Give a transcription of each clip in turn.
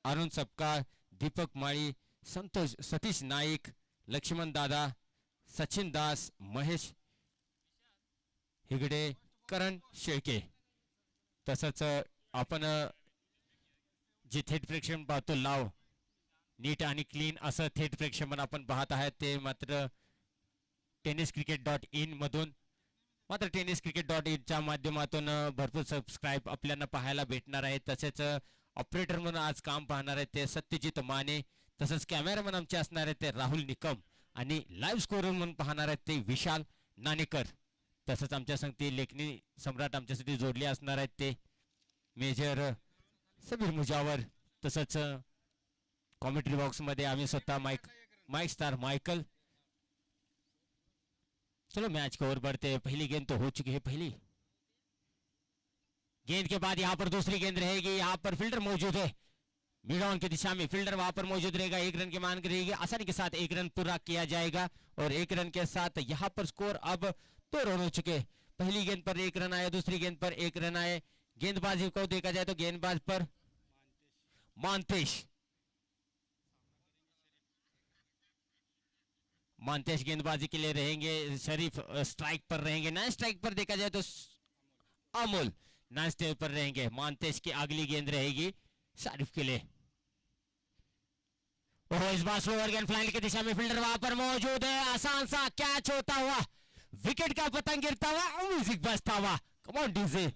अरुण सपकाळ, दीपक माळी, संतोष सतीश नाईक, लक्ष्मण दादा, सचिन दास, महेश हिगडे, करण शेळके. तसंच आपण जे थेट प्रेक्षण पाहतो लाव नीट आणि क्लीन असं थेट प्रेक्षण आपण पाहत आहात ते मात्र tenniscricket.in मधून. मात्र tenniscricket.inच्या माध्यमातून भरपूर सबस्क्राईब आपल्याला पाहायला भेटणार आहे. तसेच ऑपरेटर म्हणून आज काम पाहणार आहेत ते सत्यजित माने. तसंच कॅमेरामन आमचे असणार आहेत ते राहुल निकम आणि लाईव्ह स्कोर म्हणून पाहणार आहेत ते विशाल नाणेकर. तसंच आमच्या संगती लेखनी सम्राट आमच्यासाठी जोडले असणार आहेत ते मेजर समीर मुजावर. तसंच कॉमेंट्री बॉक्समध्ये आम्ही स्वतः माइक स्टार माइकल. चलो मैच को ओर बढ़ते. पहली गेंद तो हो चुकी है. पहली गेंद के बाद यहां पर दूसरी गेंद रहेगी. यहां पर फील्डर मौजूद है मिड ऑन की दिशा में. फील्डर वहां पर मौजूद रहेगा. एक रन की मांग रहेगी. आसानी के साथ एक रन पूरा किया जाएगा और एक रन के साथ यहां पर स्कोर अब 2 रन हो चुके. पहली गेंद पर 1 रन आया, दूसरी गेंद पर 1 रन आए. गेंदबाजी को देखा जाए तो गेंदबाज पर मानतेश गेंदबाजी के लिए रहेंगे. शरीफ स्ट्राइक पर रहेंगे. नया स्ट्राइक पर देखा जाए तो अमोल नया स्ट्राइक पर रहेंगे. मानतेश की अगली गेंद रहेगी शरीफ के लिए. ओह इस बार स्लोअर गेंद फ्लाइंग की दिशा में. फील्डर वहां पर मौजूद है. आसान सा कैच होता हुआ, विकेट का पतंग गिरता हुआ, म्यूजिक बजता हुआ. Come on DJ.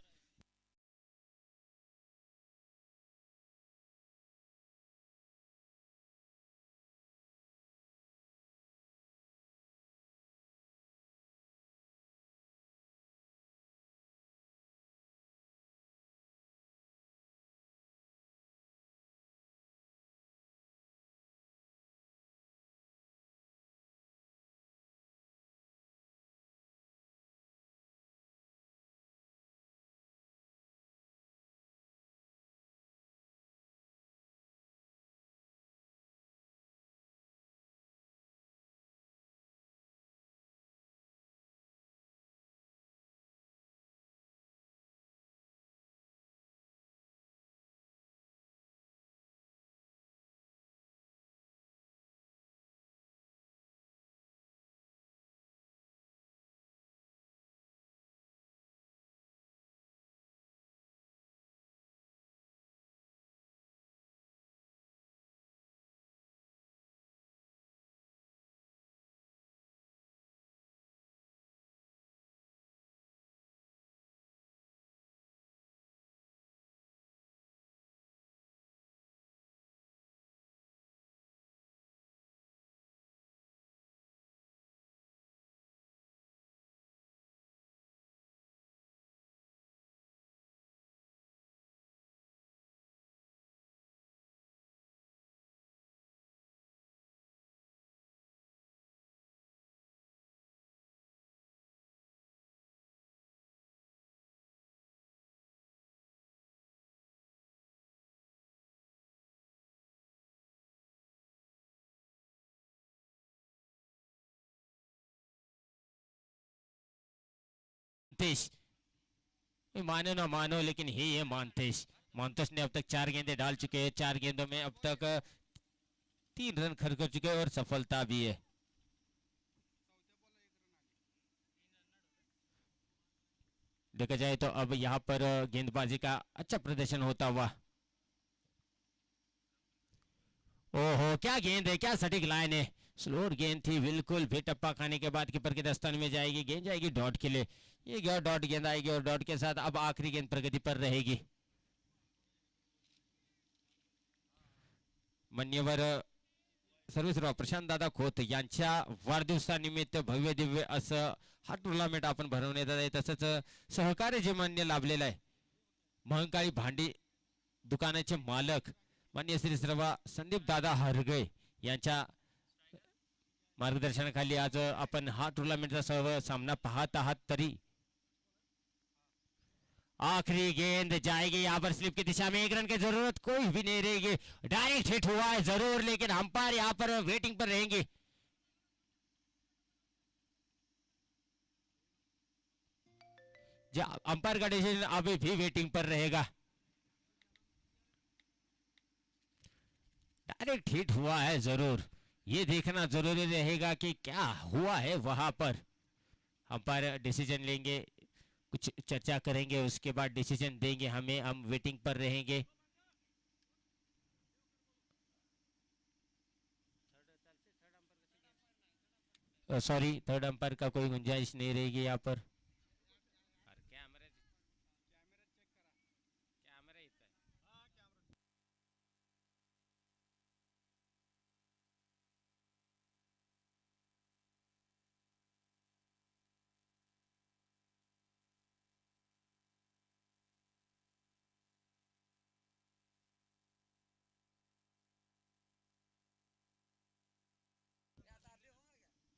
मानतेश मानो ना मानो लेकिन ही है मानतेश. मानतेश ने अब तक 4 गेंदें डाल चुके हैं. 4 गेंदों में अब तक 3 रन खर्च कर चुके हैं और सफलता भी है. देखा जाए तो अब यहाँ पर गेंदबाजी का अच्छा प्रदर्शन होता हुआ. ओहो क्या गेंद है, क्या सटीक लाइन है. स्लोर गेंद थी बिल्कुल. फिर टप्पा खाने के बाद कीपर के दस्तान में जाएगी. गेंद जाएगी डॉट के लिए. ये गया डॉट. गेंद आएगी और डॉट के साथ अब आखिरी गेंद प्रगति पर रहेगी. मान्यवर सर्वेसर्वा प्रशांत दादा खोत यांच्या वाढदिवसानिमित्त भव्य दिव्य असं हा टुर्नामेंट आपण भरवण्यात आहे. तसंच सहकार्य जे मान्य लाभलेलं आहे महंकाळी भांडी दुकानाचे मालक मान्य श्री सर्वा संदीप दादा हरगळे यांच्या मार्गदर्शनाखाली आज आपण हा टुर्नामेंटचा सर्व सामना पाहत आहात. तरी आखिरी गेंद जाएगी यहाँ पर स्लिप की दिशा में. 1 रन की जरूरत कोई भी नहीं रहेगी. डायरेक्ट हिट हुआ है जरूर लेकिन अंपायर यहाँ पर वेटिंग पर रहेंगे. अंपायर का डिसीजन अभी भी वेटिंग पर रहेगा. डायरेक्ट हिट हुआ है जरूर, ये देखना जरूरी रहेगा कि क्या हुआ है वहां पर। अंपायर डिसीजन लेंगे, कुछ चर्चा करेंगे, उसके बाद डिसीजन देंगे हमें, हम वेटिंग पर रहेंगे। सॉरी, थर्ड अंपायर का कोई गुंजाइश नहीं रहेगी यहाँ पर।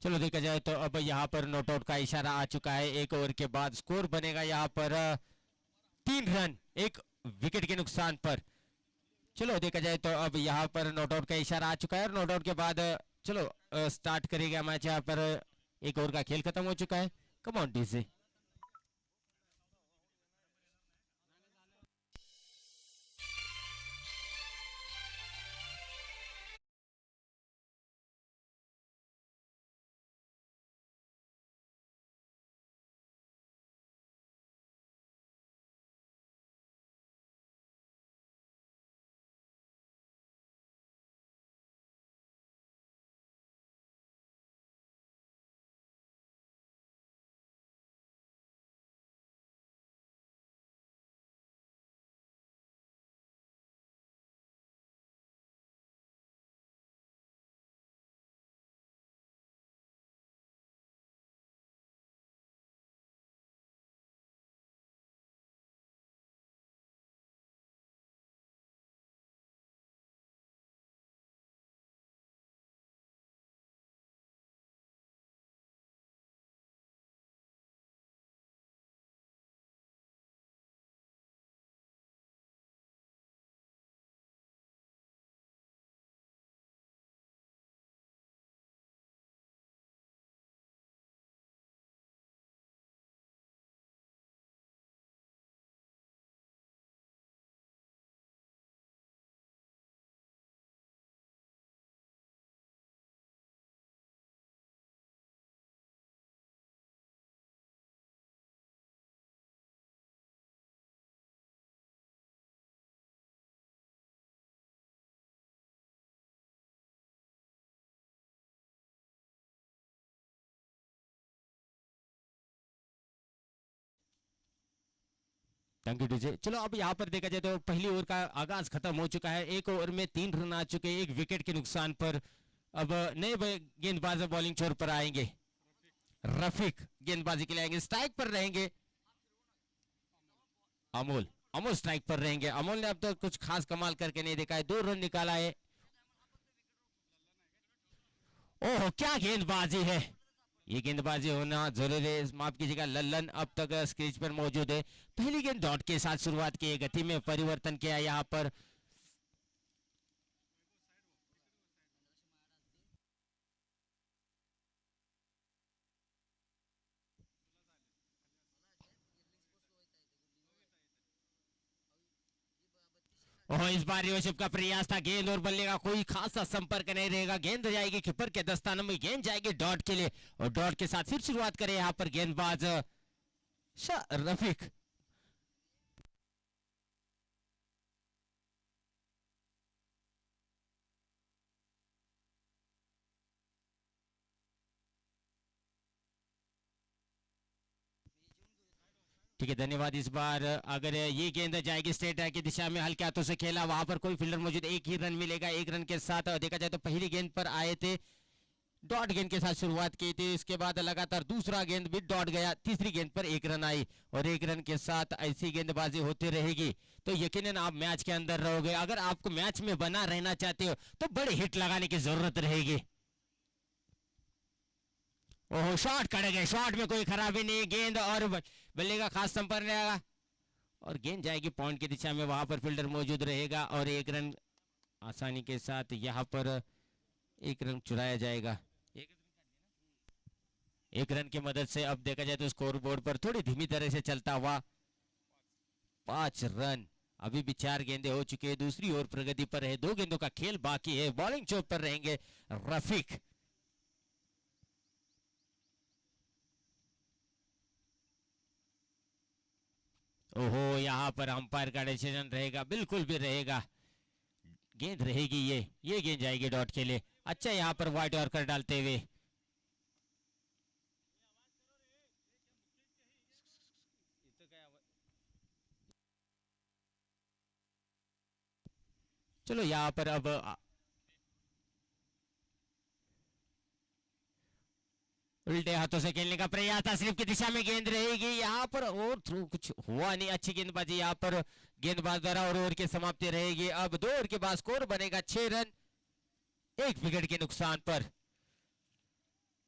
चलो देखा जाए तो अब यहाँ पर नॉट आउट का इशारा आ चुका है। एक ओवर के बाद स्कोर बनेगा यहाँ पर 3 रन, एक विकेट के नुकसान पर। चलो देखा जाए तो अब यहाँ पर नॉट आउट का इशारा आ चुका है और नॉट आउट के बाद चलो स्टार्ट करेगा मैच। यहाँ पर एक ओवर का खेल खत्म हो चुका है। Come on DJ. Thank you DJ. चलो अब यहाँ पर देखा जाए तो पहली ओवर का आगाज खत्म हो चुका है। एक ओवर में 3 रन आ चुके हैं, एक विकेट के नुकसान पर। अब नए गेंदबाज बॉलिंग छोर पर आएंगे। रफीक गेंदबाजी के लिए आएंगे, स्ट्राइक पर रहेंगे। अमोल, अमोल स्ट्राइक पर रहेंगे। अमोल ने अब तक कुछ खास कमाल करके नहीं देखा है, 2 रन निकाला है। ओह क्या गेंदबाजी है, ये गेंदबाजी होना जरूरी है। माफ कीजिएगा, लल्लन अब तक स्क्रीज पर मौजूद है। पहली गेंद डॉट के साथ शुरुआत की, गति में परिवर्तन किया यहाँ पर। और इस बार ऋषभ का प्रयास था, गेंद और बल्ले का कोई खासा संपर्क नहीं रहेगा। गेंद जाएगी कीपर के दस्ताने में, गेंद जाएगी डॉट के लिए और डॉट के साथ फिर शुरुआत करें यहाँ पर गेंदबाज रफीक। ठीक है, धन्यवाद। इस बार अगर ये गेंद जाएगी स्ट्रेट की दिशा में, हल्के हाथों से खेला, वहां पर कोई फील्डर मौजूद, एक ही रन मिलेगा। एक रन के साथ देखा जाए तो पहली गेंद पर आए थे, डॉट गेंद के साथ शुरुआत की थी। इसके बाद लगातार दूसरा गेंद भी डॉट गया, तीसरी गेंद पर 1 रन आई और 1 रन के साथ ऐसी गेंदबाजी होती रहेगी तो यकीनन आप मैच के अंदर रहोगे। अगर आपको मैच में बना रहना चाहते हो तो बड़े हिट लगाने की जरूरत रहेगी। ओह शॉट कट गए, शॉट में कोई खराबी नहीं, गेंद और बल्ले का खास संपर्क रहेगा और गेंद जाएगी पॉइंट की दिशा में, वहां पर फील्डर मौजूद रहेगा और 1 रन आसानी के साथ यहाँ पर 1 रन चुराया जाएगा। 1 रन की मदद से अब देखा जाए तो स्कोर बोर्ड पर थोड़ी धीमी तरह से चलता हुआ 5 रन अभी भी 4 गेंदे हो चुके हैं, दूसरी ओर प्रगति पर है, 2 गेंदों का खेल बाकी है। बॉलिंग चौक पर रहेंगे रफीक। ओहो, यहाँ पर अंपायर का डिसीजन रहेगा, बिल्कुल भी रहेगा। गेंद रहेगी, ये गेंद जाएगी डॉट के लिए। अच्छा, यहाँ पर वाइड यॉर्कर डालते हुए। चलो यहाँ पर अब उल्टे हाथों से खेलने का प्रयास था, सिर्फ की दिशा में गेंद रहेगी यहाँ पर, और थ्रू कुछ हुआ नहीं। अच्छी गेंदबाजी यहाँ पर गेंदबाज द्वारा, और ओवर की समाप्ति रहेगी। अब 2 ओवर के बाद स्कोर बनेगा 6 रन 1 विकेट के नुकसान पर।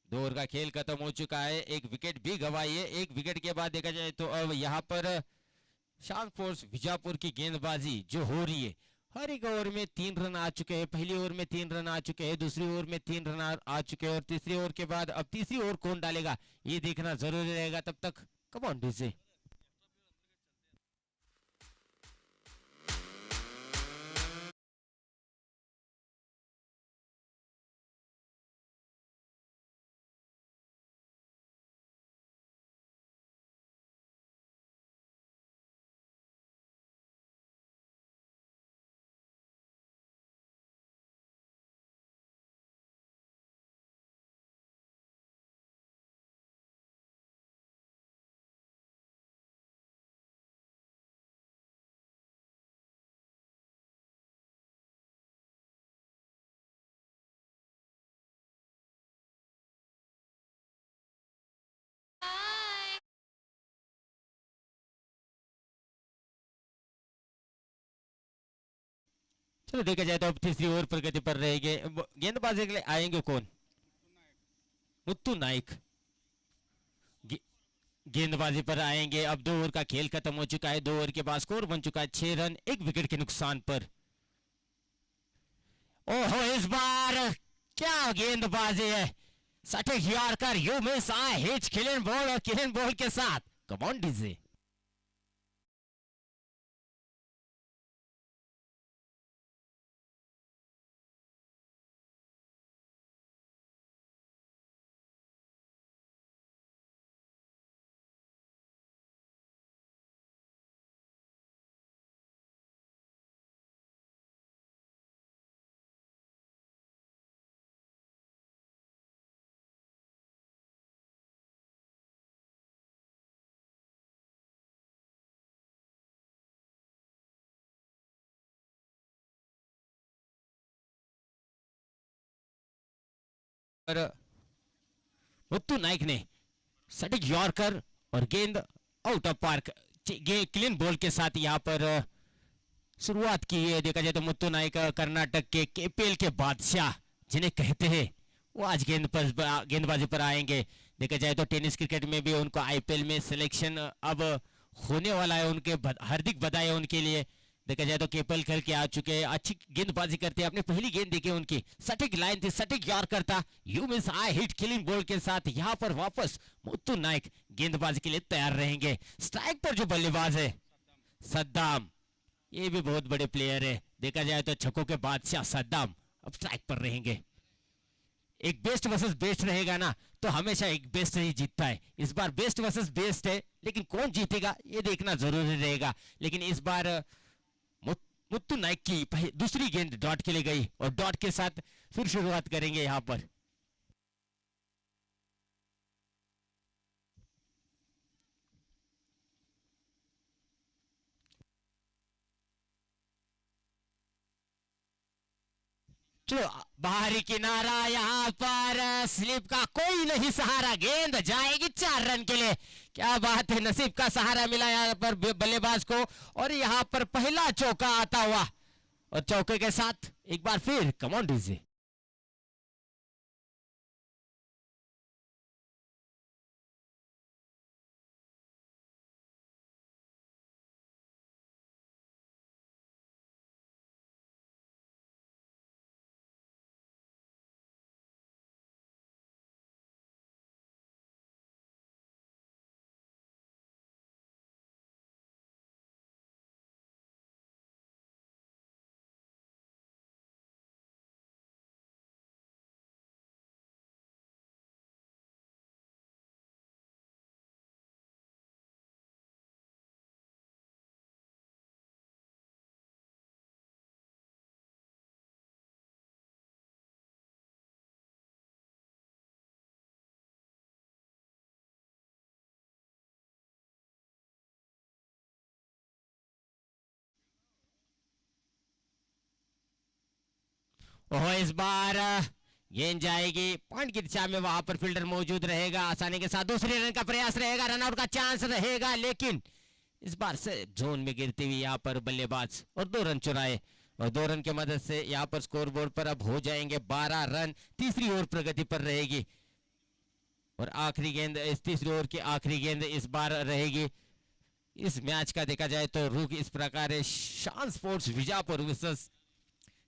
2 ओवर का खेल खत्म हो चुका है, 1 विकेट भी गंवाई है। 1 विकेट के बाद देखा जाए तो अब यहाँ पर शान फोर्स विजापुर की गेंदबाजी जो हो रही है, हर एक ओवर में 3 रन आ चुके हैं। पहली ओवर में 3 रन आ चुके हैं, दूसरी ओवर में 3 रन आ चुके हैं, और तीसरी ओवर के बाद अब तीसरी ओवर कौन डालेगा ये देखना जरूरी रहेगा। तब तक कम ऑन डीजे। चलो देखा जाए तो अब तीसरी ओवर प्रगति पर रहेंगे। गेंदबाजी के लिए आएंगे कौन? मुत्तू नाइक गेंदबाजी पर आएंगे। अब 2 ओवर का खेल खत्म हो चुका है, 2 ओवर के बाद स्कोर बन चुका है 6 रन 1 विकेट के नुकसान पर। ओहो, इस बार क्या गेंदबाजी है, सटीक yorker, you miss I hit, clean ball और क्लीन बॉल के साथ। Come on DJ. Muthu Naik ने सटीक यॉर्कर और गेंद out of park, clean ball के साथ यहाँ पर शुरुआत की है। देखा जाए तो मुत्तू नाइक कर्नाटक के केपीएल के बादशाह जिन्हें कहते हैं, वो आज गेंदबाजी पर आएंगे। देखा जाए तो टेनिस क्रिकेट में भी उनको आईपीएल में सिलेक्शन अब होने वाला है, उनके हार्दिक बधाई है उनके लिए। देखा जाए तो केपल खेल के आ चुके हैं, अच्छी गेंदबाजी करते हैं। अपनी पहली गेंद देखी उनकी, सटीक लाइन थी, सटीक यॉर्कर था, you miss I hit killing ball के साथ। यहाँ पर वापस मुत्तू नाइक गेंदबाजी के लिए तैयार रहेंगे। स्ट्राइक पर जो बल्लेबाज है सद्दाम, ये भी बहुत बड़े प्लेयर है। देखा जाए तो छक्कों के बादशाह सद्दाम अब स्ट्राइक पर रहेंगे। एक बेस्ट वर्सेस बेस्ट रहेगा ना, तो हमेशा एक बेस्ट ही जीतता है। इस बार बेस्ट वर्सेस बेस्ट है, लेकिन कौन जीतेगा ये देखना जरूरी रहेगा। लेकिन इस बार मुत्तू नाइक की दूसरी गेंद डॉट के लिए गई, और डॉट के साथ फिर शुरुआत करेंगे यहाँ पर। चलो बाहरी किनारा, यहाँ पर स्लिप का कोई नहीं सहारा, गेंद जाएगी 4 रन के लिए। क्या बात है, नसीब का सहारा मिला यहाँ पर बल्लेबाज को, और यहाँ पर पहला चौका आता हुआ, और चौके के साथ एक बार फिर कम ऑन डीजे। ओह इस बार गेंद जाएगी पॉइंट की दिशा में, वहां पर फील्डर मौजूद रहेगा, आसानी के साथ दूसरे रन का प्रयास रहेगा, रनआउट का चांस रहेगा, लेकिन इस बार से जोन में गिरती हुई यहाँ पर बल्लेबाज और 2 रन चुराए, और 2 रन की मदद से यहाँ पर स्कोर बोर्ड पर अब हो जाएंगे 12 रन। तीसरी ओवर प्रगति पर रहेगी और आखिरी गेंद, इस तीसरी ओवर की आखिरी गेंद इस बार रहेगी। इस मैच का देखा जाए तो रुख इस प्रकार है, शान स्पोर्ट्स विजापुर वर्सेस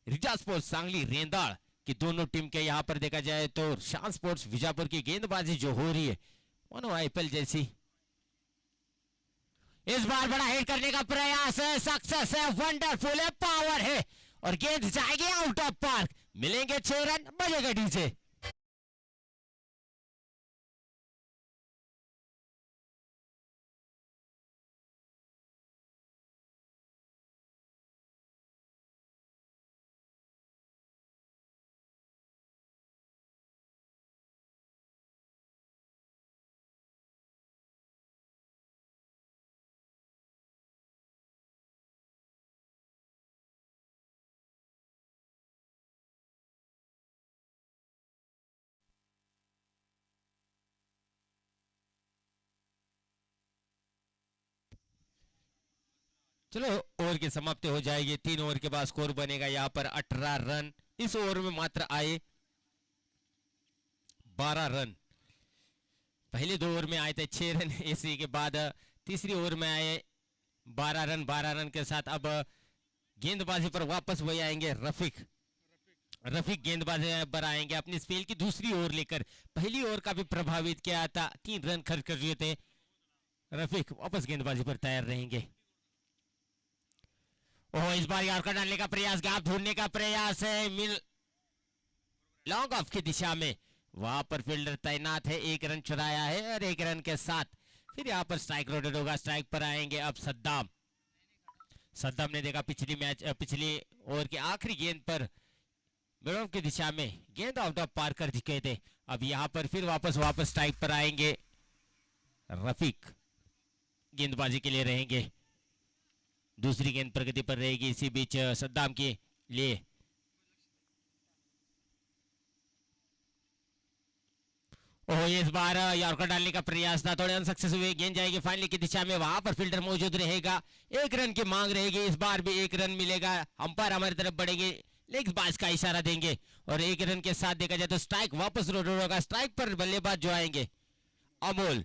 रिजा स्पोर्ट्स सांगली रेंदाड़ की दोनों टीम के यहाँ पर देखा जाए तो शान स्पोर्ट्स विजापुर की गेंदबाजी जो हो रही है मानो आईपीएल जैसी। इस बार बड़ा हिट करने का प्रयास है, सक्सेस है, वंडरफुल है, पावर है, और गेंद जाएगी आउट ऑफ पार्क, मिलेंगे 6 रन, बजेगा डीजे। चलो ओवर की समाप्ति हो जाएगी, 3 ओवर के बाद स्कोर बनेगा यहाँ पर 18 रन। इस ओवर में मात्र आए 12 रन, पहले 2 ओवर में आए थे 6 रन, इसी के बाद तीसरी ओवर में आए 12 रन। 12 रन के साथ अब गेंदबाजी पर वापस वही आएंगे रफीक। रफीक गेंदबाजी पर आएंगे अपनी स्पेल की दूसरी ओवर लेकर, पहली ओवर का भी प्रभावित किया था, 3 रन खर्च कर दिए थे। रफीक वापस गेंदबाजी पर तैयार रहेंगे। ओह इस बार यॉर्कर डालने का प्रयास, गैप ढूंढने का प्रयास है, मिल लॉन्ग ऑफ की दिशा में, वहां पर फील्डर तैनात है, 1 रन चुराया है, और 1 रन के साथ फिर यहाँ पर स्ट्राइक रोटेट होगा। स्ट्राइक पर आएंगे अब सद्दाम। सद्दाम ने देखा पिछली ओवर की आखिरी गेंद पर मिड ऑफ की दिशा में गेंद आउट ऑफ पार कर चुके थे, अब यहाँ पर फिर वापस स्ट्राइक पर आएंगे रफीक, गेंदबाजी के लिए रहेंगे। दूसरी गेंद प्रगति पर रहेगी, इसी बीच सद्दाम के लिए ओह इस बार यॉर्कर डालने का प्रयास था, थोड़े अनसक्सेस हुए, गेंद जाएगी फाइनली की दिशा में, वहां पर फील्डर मौजूद रहेगा, 1 रन की मांग रहेगी, इस बार भी 1 रन मिलेगा, अंपायर हमारी तरफ बढ़ेंगे, लेग बाज का इशारा देंगे, और 1 रन के साथ देखा जाए तो स्ट्राइक वापस रोटेट होगा। स्ट्राइक पर बल्लेबाज जो आएंगे अमोल,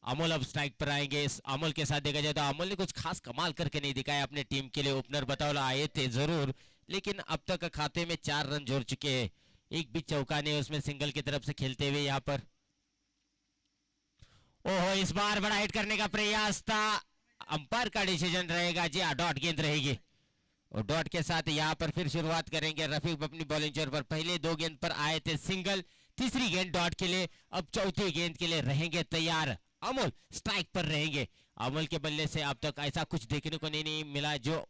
अमोल अब स्ट्राइक पर आएंगे। इस अमोल के साथ देखा जाए तो अमोल ने कुछ खास कमाल करके नहीं दिखाया अपने टीम के लिए, ओपनर बतौला आए थे जरूर, लेकिन अब तक खाते में 4 रन जोड़ चुके हैं, एक भी चौका नहीं, उसमें सिंगल की तरफ से खेलते हुए यहाँ पर। ओहो इस बार बड़ा हिट करने का प्रयास था, अंपायर का डिसीजन रहेगा, जी हाँ डॉट गेंद रहेगी, और डॉट के साथ यहाँ पर फिर शुरुआत करेंगे रफीक अपनी बॉलिंग जोर पर। पहले 2 गेंद पर आए थे सिंगल, तीसरी गेंद डॉट के लिए, अब चौथी गेंद के लिए रहेंगे तैयार। अमोल स्ट्राइक पर रहेंगे, अमोल के बल्ले से अब तक ऐसा कुछ देखने को नहीं मिला जो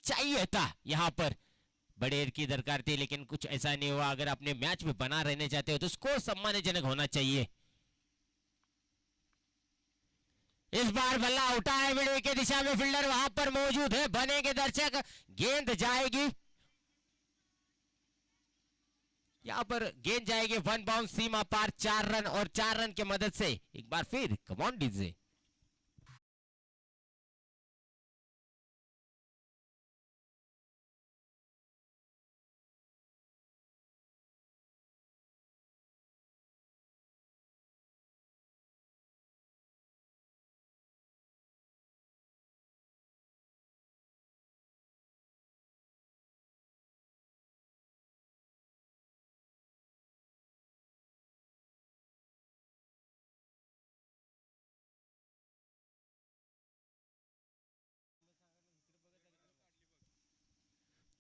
चाहिए था, यहाँ पर बड़े की दरकार थी, लेकिन कुछ ऐसा नहीं हुआ। अगर अपने मैच में बना रहने चाहते हो तो स्कोर सम्मानजनक होना चाहिए। इस बार बल्ला उठा है, मिडवे की दिशा में फील्डर वहां पर मौजूद है, बनेंगे दर्शक, गेंद जाएगी यहां पर, गेंद जाएगी 1 बाउंस सीमा पार, 4 रन, और 4 रन की मदद से एक बार फिर कमॉन डीजे।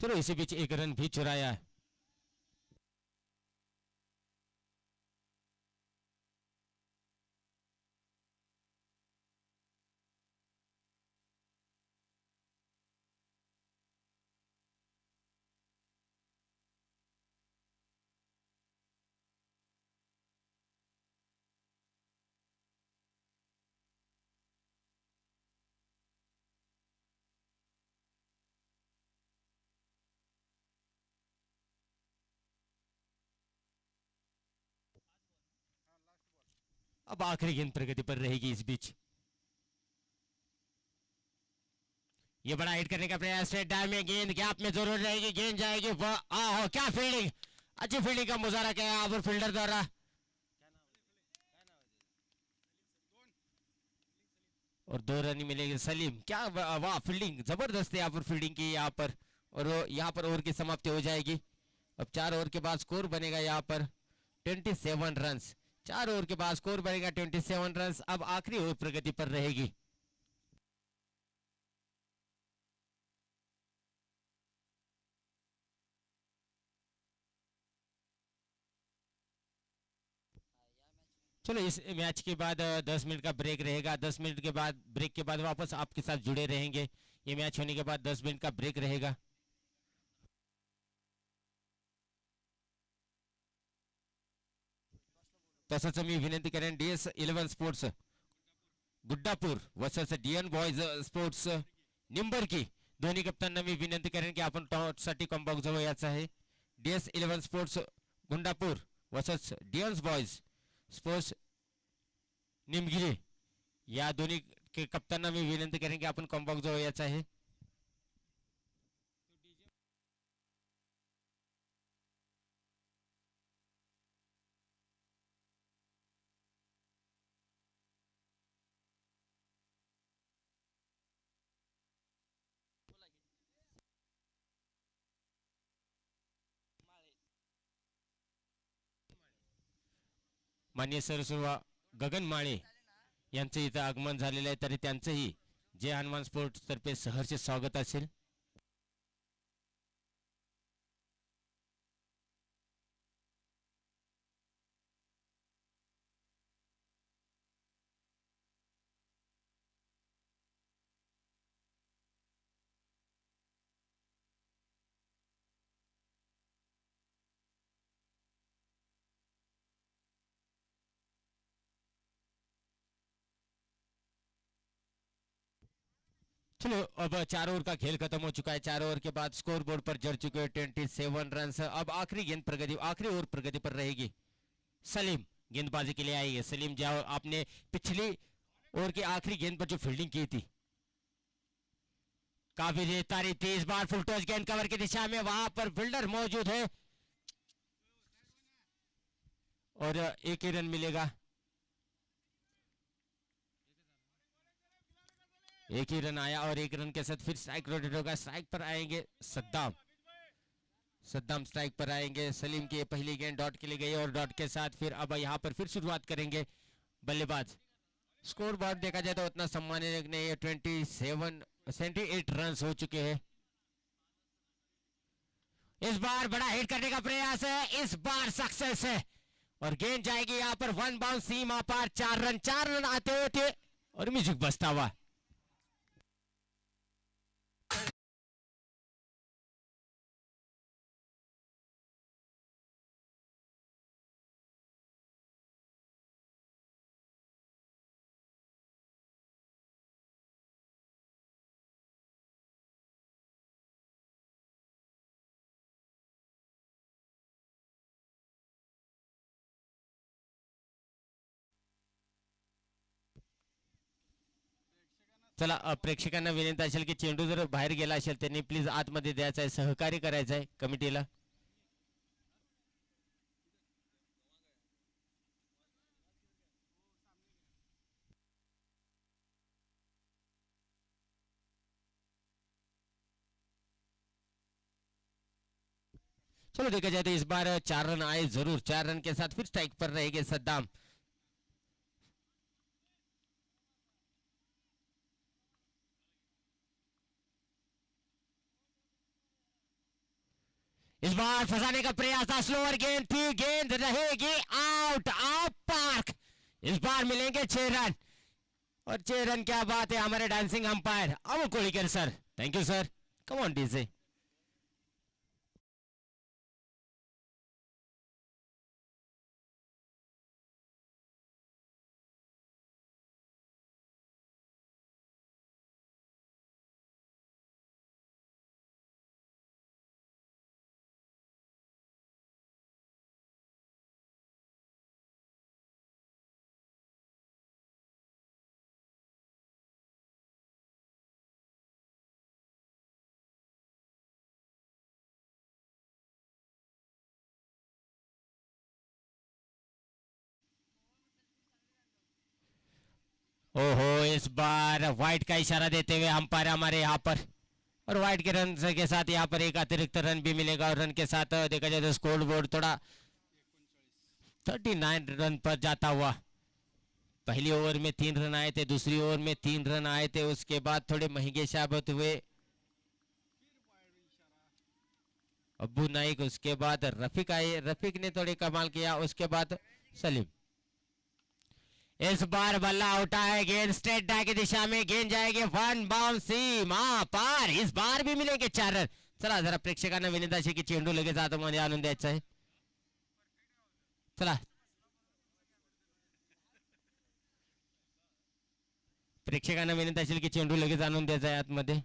चलो इसी बीच 1 रन भी चुराया है। अब आखिरी गेंद प्रगति पर रहेगी इस बीच। ये बड़ा हिट करने का प्रयास है, डाय में गेंद गैप में जरूर रहेगी, गेंद जाएगी आहो क्या फील्डिंग, अच्छी फील्डिंग का मुजाहरा किया यहाँ फील्डर द्वारा। और 2 रन ही मिलेंगे सलीम, क्या वाह फील्डिंग जबरदस्त है यहाँ पर फील्डिंग की यहाँ पर। और यहाँ पर ओवर की समाप्ति हो जाएगी। अब 4 ओवर के बाद स्कोर बनेगा यहाँ पर 27 रन। 4 ओवर के बाद स्कोर बनेगा 27 रन। अब आखिरी ओवर प्रगति पर रहेगी। चलो इस मैच के बाद 10 मिनट का ब्रेक रहेगा। 10 मिनट के बाद ब्रेक के बाद वापस आपके साथ जुड़े रहेंगे। ये मैच होने के बाद 10 मिनट का ब्रेक रहेगा। तसंच मी विनंती करेन DS11 sports Guddapur versus DN boys sports Nimbarki दोन्ही कप्तांना मी विनंती करेन की आपण टॉससाठी कॉम्बॉक्स जवळ यायचं आहे। DS11 sports Gundapur versus DN boys sports Nimgiri या दोन्ही कप्तांना मी विनंती करेन की आपण कॉम्बॉक्स जवळ यायचं आहे। मान्य सरसुवा गगन माळे यांचं इथं आगमन झालेलं आहे, तरी त्यांचंही जय हनुमान स्पोर्ट्स तर्फे सहर्ष स्वागत असेल। चलो अब 4 ओवर का खेल खत्म हो चुका है। 4 ओवर के बाद स्कोर बोर्ड पर जड़ चुके हैं 27 रन। अब आखिरी गेंद प्रगति, आखिरी ओवर प्रगति पर रहेगी। सलीम गेंदबाजी के लिए आएंगे। सलीम जाओ, आपने पिछली ओवर की आखिरी गेंद पर जो फील्डिंग की थी काफी तारीफ थी। इस बार फुल टॉस गेंद कवर की दिशा में, वहां पर फील्डर मौजूद है और एक ही रन मिलेगा। एक ही रन आया और एक रन के साथ फिर स्ट्राइक रोटेट होगा। स्ट्राइक पर आएंगे सद्दाम, सद्दाम स्ट्राइक पर आएंगे। सलीम की पहली गेंद डॉट के लिए गई और डॉट के साथ फिर अब यहां पर फिर शुरुआत करेंगे बल्लेबाज। स्कोर बोर्ड देखा जाए तो उतना सम्मानजनक नहीं है। 78 रन हो चुके हैं। इस बार बड़ा हिट करने का प्रयास है, इस बार सक्सेस है और गेंद जाएगी यहां पर वन बाउंस सीमा पार। 4 रन आते हुए थे और म्यूजिक बजता हुआ। चला प्रेक्षकांना विनंती असेल की चेंडू जर बाहेर गेला असेल त्यांनी प्लीज आतमध्ये द्यायचा आहे, सहकार्य करायचं आहे कमिटीला। चलो देखा जाए तो इस बार 4 रन आए जरूर। 4 रन के साथ फिर स्ट्राइक पर रहेंगे सद्दाम। इस बार फंसाने का प्रयास था, स्लोअर गेंद थी, गेंद रहेगी आउट ऑफ पार्क। इस बार मिलेंगे 6 रन और 6 रन क्या बात है हमारे dancing umpire Amol Kolliker sir. Thank you sir, come on DJ. ओहो, इस बार व्हाइट का इशारा देते हुए अंपायर हमारे यहाँ पर, और व्हाइट के रन के साथ यहाँ पर एक अतिरिक्त रन भी मिलेगा, और रन के साथ देखा जाए तो स्कोर बोर्ड थोड़ा 39 रन पर जाता हुआ। पहली ओवर में 3 रन आए थे, दूसरी ओवर में 3 रन आए थे, उसके बाद थोड़े महंगे साबित हुए अब्बू नाइक, उसके बाद रफीक आए, रफीक ने थोड़े कमाल किया, उसके बाद सलीम। इस बार बल्ला उठा है, गेंद स्ट्रेट डाय की दिशा में, गेंद जाएगी वन बाउंस सीमा पार, इस बार भी मिलेंगे 4 रन। चला जरा प्रेक्षकांना विनंती अशी की चेंडू लगेच आतमध्ये आणून द्यायचा आहे. चला प्रेक्षकांना विनंती असेल की चेंडू लगेच आणून द्यायचा आहे आतमध्ये.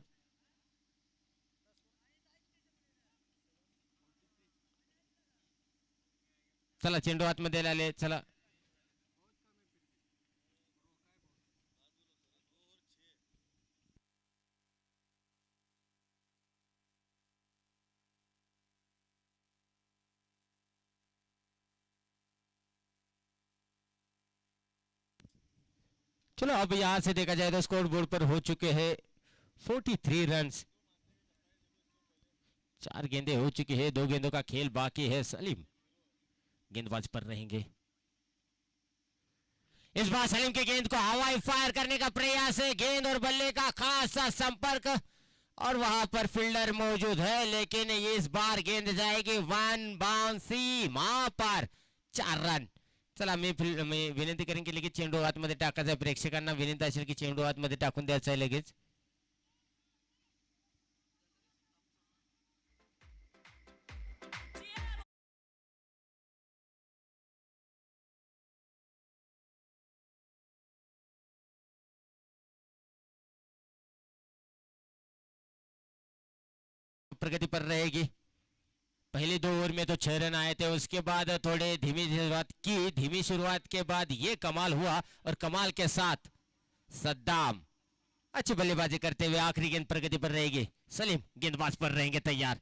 चला चेंडू आतमध्ये आले, चला चलो अब यहां से देखा जाए तो स्कोर बोर्ड पर हो चुके हैं 43 रन, 4 गेंदें हो चुकी है, 2 गेंदों का खेल बाकी है. सलीम गेंदबाज पर रहेंगे. इस बार सलीम के गेंद को हवाई फायर करने का प्रयास है, गेंद और बल्ले का खास सा संपर्क, और वहां पर फील्डर मौजूद है, लेकिन इस बार गेंद जाएगी वन बाउंसी मां पर, 4 रन. चला मी विनंती करेन की लगेच चेंडू आतमध्ये टाकायचा आहे. प्रेक्षकांना विनंती असेल की चेंडू आतमध्ये टाकून द्यायचा आहे लगेच. प्रगति पर रहेगी. पहले 2 ओवर में तो 6 रन आए थे, उसके बाद थोड़े धीमी शुरुआत के बाद ये कमाल हुआ, और कमाल के साथ सद्दाम अच्छी बल्लेबाजी करते हुए आखिरी गेंद प्रगति पर रहेगी. सलीम गेंदबाज पर रहेंगे तैयार.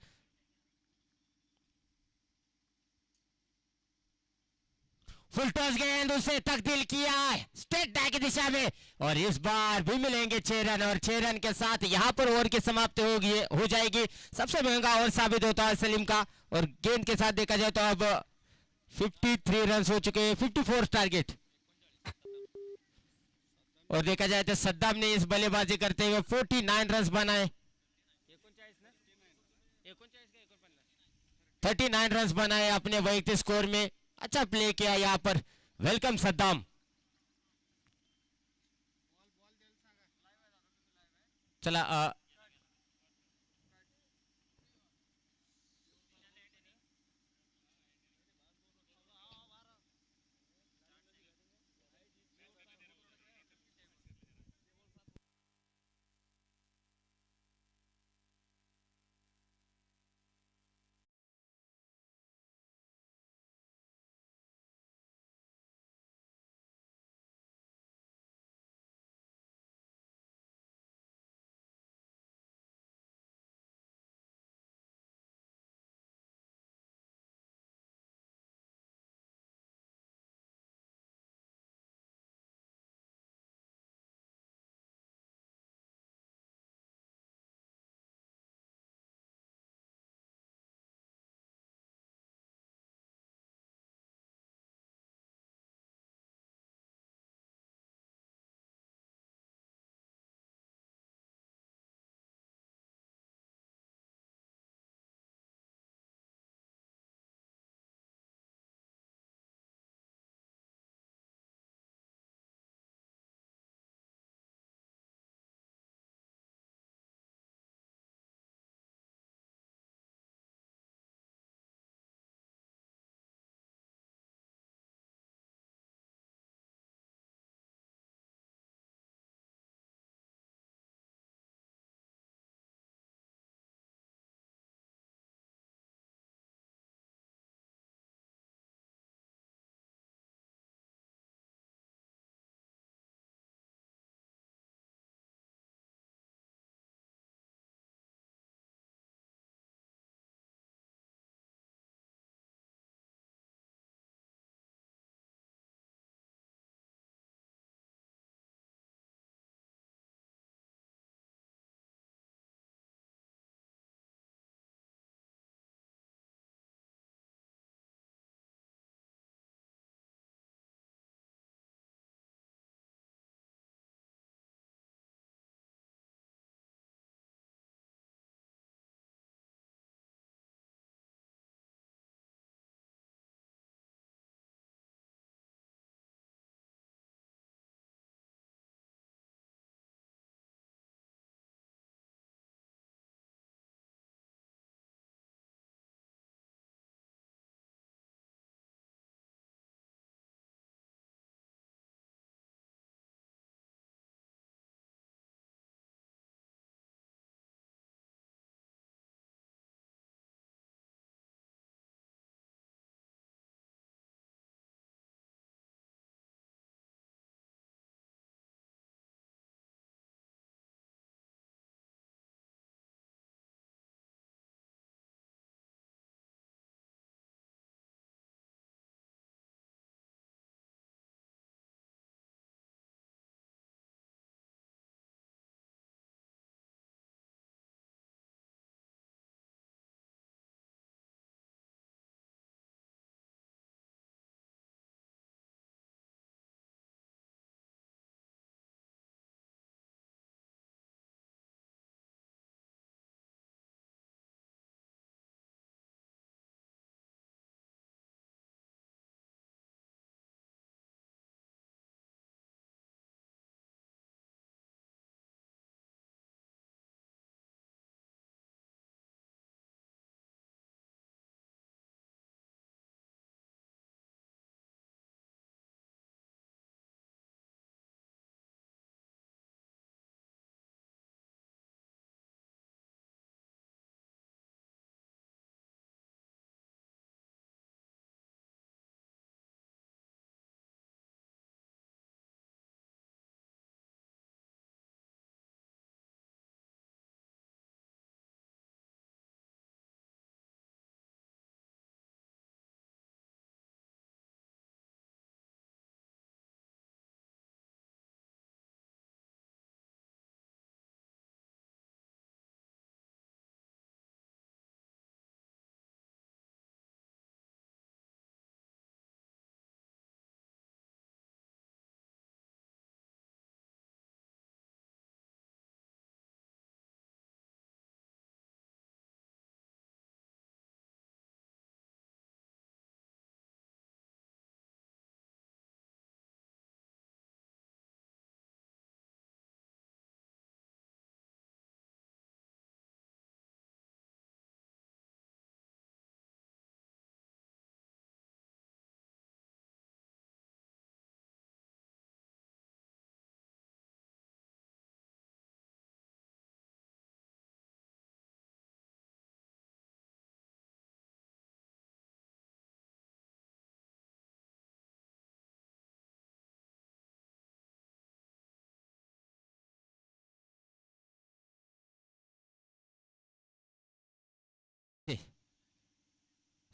फुल टॉस गेंद उसे तब्दील किया स्टेट डाय की दिशा में, और इस बार भी मिलेंगे 6 रन, और 6 रन के साथ यहां पर ओवर की समाप्ति होगी, हो जाएगी. सबसे महंगा ओवर साबित होता है सलीम का, और गेंद के साथ देखा जाए तो अब 53 रन हो चुके हैं, 54 टारगेट. और देखा जाए तो सद्दाम ने इस बल्लेबाजी करते हुए 49 रन बनाए, 39 रन बनाए अपने वैयक्तिक स्कोर में. अच्छा प्ले किया यहाँ पर, वेलकम सद्दाम. चला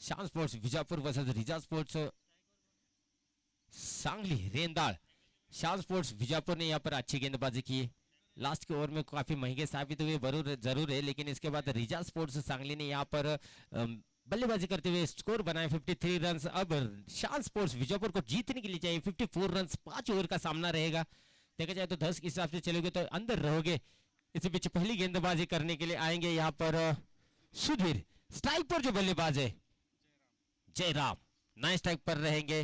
शान स्पोर्ट्स विजापूर वर्सेस रिजा स्पोर्ट्स सांगली रेंदाल। शान स्पोर्ट्स विजापुर ने यहाँ पर अच्छी गेंदबाजी की है, लास्ट के ओवर में काफी महंगे साबित हुए जरूर है, लेकिन इसके बाद रिजा स्पोर्ट्स सांगली ने यहाँ पर बल्लेबाजी करते हुए स्कोर बनाए 53 रन। अब शान स्पोर्ट्स विजापुर को जीतने के लिए चाहिए 54 रन, 5 ओवर का सामना रहेगा। देखा जाए तो 10 के हिसाब से चलोगे तो अंदर रहोगे। इसी बीच पहली गेंदबाजी करने के लिए आएंगे यहाँ पर सुधीर। स्ट्राइक पर जो बल्लेबाज है जयराम, नए स्ट्राइक पर रहेंगे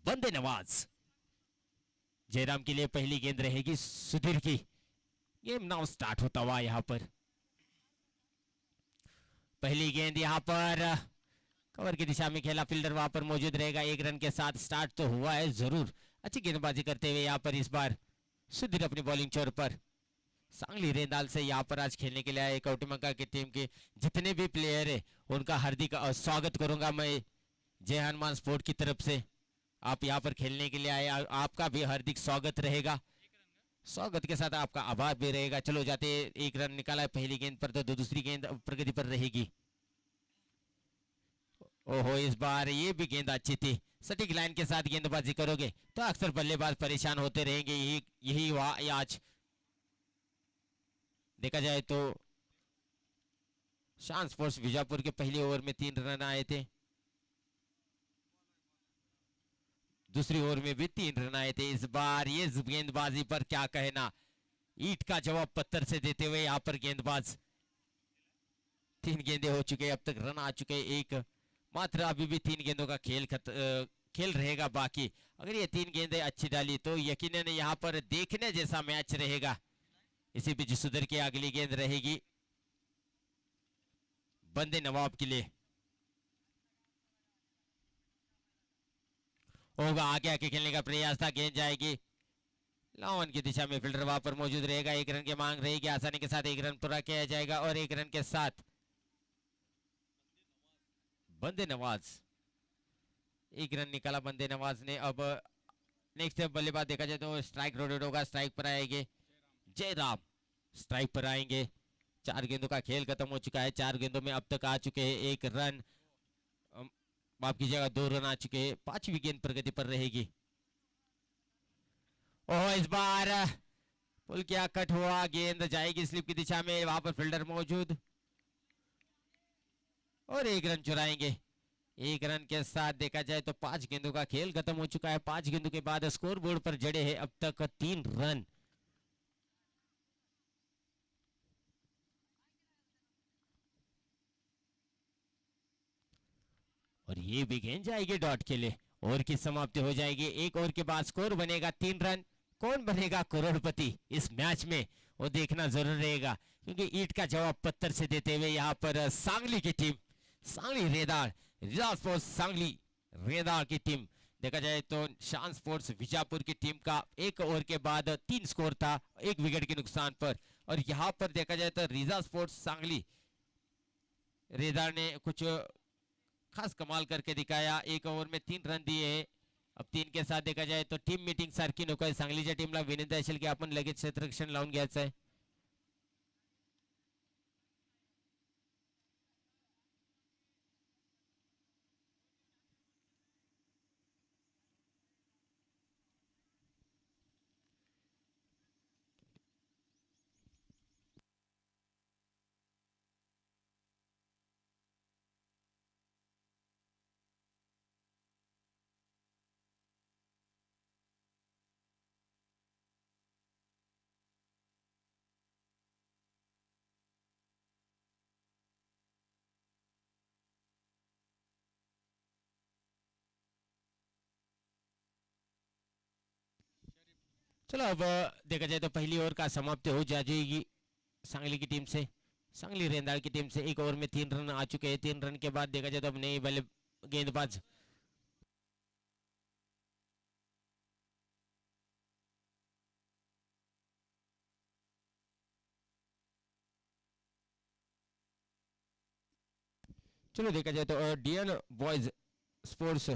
बंदे नवाज। जयराम के लिए पहली गेंद रहेगी सुधीर की। गेम नाउ स्टार्ट होता हुआ यहाँ पर पहली गेंद यहाँ पर कवर की दिशा में खेला, फील्डर वहां पर मौजूद रहेगा। 1 रन के साथ स्टार्ट तो हुआ है जरूर। अच्छी गेंदबाजी करते हुए यहाँ पर इस बार सुधीर अपनी बॉलिंग छोर पर। सांगली रेंदाल से यहाँ पर आज खेलने के लिए आए कौटिमंका की टीम के जितने भी प्लेयर है उनका हार्दिक स्वागत करूंगा मैं जय हनुमान स्पोर्ट की तरफ से। आप यहाँ पर खेलने के लिए आए, आपका भी हार्दिक स्वागत रहेगा। स्वागत के साथ आपका आभार भी रहेगा। चलो जाते, 1 रन निकाला है पहली गेंद पर, तो दूसरी गेंद प्रगति पर रहेगी। ओहो, इस बार ये भी गेंद अच्छी थी। सटीक लाइन के साथ गेंदबाजी करोगे तो अक्सर बल्लेबाज परेशान होते रहेंगे। यही हुआ आज। देखा जाए तो शान स्पोर्ट्स विजापुर के पहले ओवर में 3 रन आए थे, दूसरी ओवर में भी 3 रन आए थे। इस बार ये गेंदबाजी पर क्या कहना, ईंट का जवाब पत्थर से देते हुए यहाँ पर गेंदबाज। 3 गेंदे हो चुके, अब तक रन आ चुके एक मात्र। अभी भी 3 गेंदों का खेल रहेगा बाकी। अगर ये 3 गेंदें अच्छी डाली तो यकीनन यहाँ पर देखने जैसा मैच रहेगा। इसी बीच सुधीर की अगली गेंद रहेगी बंदे नवाब के लिए। होगा आगे आके खेलने का प्रयास था, गेंद जाएगी लावन की दिशा में, फील्डर वहां पर मौजूद रहेगा। 1 रन की मांग रहेगी, आसानी के साथ 1 रन पूरा किया जाएगा और 1 रन के साथ बंदे नवाज। 1 रन निकाला बंदे नवाज ने। अब नेक्स्ट बल्लेबाज देखा जाए तो स्ट्राइक रोटेट होगा, स्ट्राइक पर आएंगे जयराम। स्ट्राइक पर आएंगे। 4 गेंदों का खेल खत्म हो चुका है। 4 गेंदों में अब तक आ चुके हैं 1 रन, माफ कीजिएगा 2 रन आ चुके हैं। 5वीं गेंद प्रगति पर रहेगी। ओह, इस बार पुल क्या कट हुआ, गेंद जाएगी स्लिप की दिशा में, वहां पर फील्डर मौजूद और 1 रन चुराएंगे। 1 रन के साथ देखा जाए तो 5 गेंदों का खेल खत्म हो चुका है। 5 गेंदों के बाद स्कोर बोर्ड पर जड़े हैं अब तक 3 रन। और ये भी गेंद जाएगी डॉट के लिए। ओवर की समाप्ति हो जाएगी। 1 ओवर के बाद स्कोर बनेगा 3 रन। कौन बनेगा करोड़पति इस मैच में वो देखना जरूर रहेगा, क्योंकि ईंट का जवाब पत्थर से देते हुए यहाँ पर सांगली की टीम, सांगली रेदार, रिजा स्पोर्ट्स सांगली रेदार की टीम। देखा जाए तो शान स्पोर्ट्स विजापुर की टीम का 1 ओवर के बाद 3 स्कोर था 1 विकेट के नुकसान पर। और यहाँ पर देखा जाए तो रिजा स्पोर्ट्स सांगली रेदार ने कुछ खास कमाल करके दिखाया। 1 ओवर में 3 रन दिए हैं। अब 3 के साथ देखा जाए तो टीम मीटिंग सारखी नको आहे सांगलीच्या टीमला विनंती असेल की आपण लगेच क्षेत्ररक्षण लावून घ्यायचं आहे। चलो अब देखा जाए तो पहली ओवर का समाप्ति हो जाएगी सांगली की टीम से, सांगली रेंदाल की टीम से। 1 ओवर में 3 रन आ चुके हैं। 3 रन के बाद देखा जाए तो अब नई बल्ले गेंदबाज चलो देखा जाए तो डीएन बॉयज स्पोर्ट्स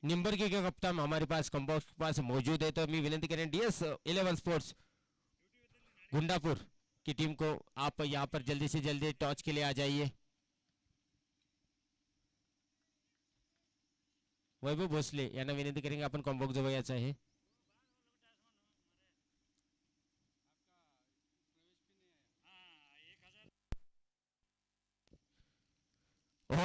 निम्बर्गी के कप्तान हमारे पास कंबॉक्स के पास मौजूद है, तो मैं विनंती करें डीएस 11 स्पोर्ट्स गुंडापुर की टीम को आप यहाँ पर जल्दी से जल्दी टॉस के लिए आ जाइए। वैभव भोसले यांना विनंती करेंगे आपण कॉम्बॉक्स जवळ यायचं आहे.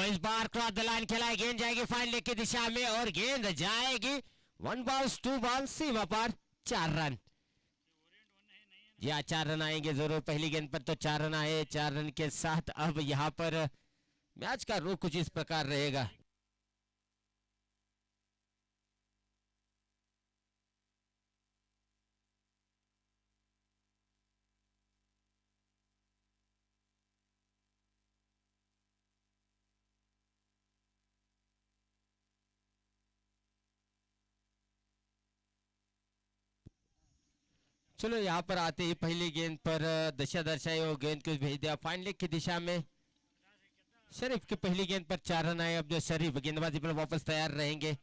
इस बार क्रॉस द लाइन खेला, गेंद जाएगी फाइन लेग की दिशा में और गेंद जाएगी 1 बॉल 2 बॉल सीमा पर 4 रन. जी हाँ, 4 रन आएंगे जरूर. पहली गेंद पर तो 4 रन आए. 4 रन के साथ अब यहाँ पर मैच का रुख कुछ इस प्रकार रहेगा. चलो यहाँ पर आते ही पहली गेंद पर दशा दर्शाई और गेंद को भेज दिया फाइन लेग की दिशा में. शरीफ की पहली गेंद पर 4 रन आए. अब जो शरीफ गेंदबाजी पर वापस तैयार रहेंगे.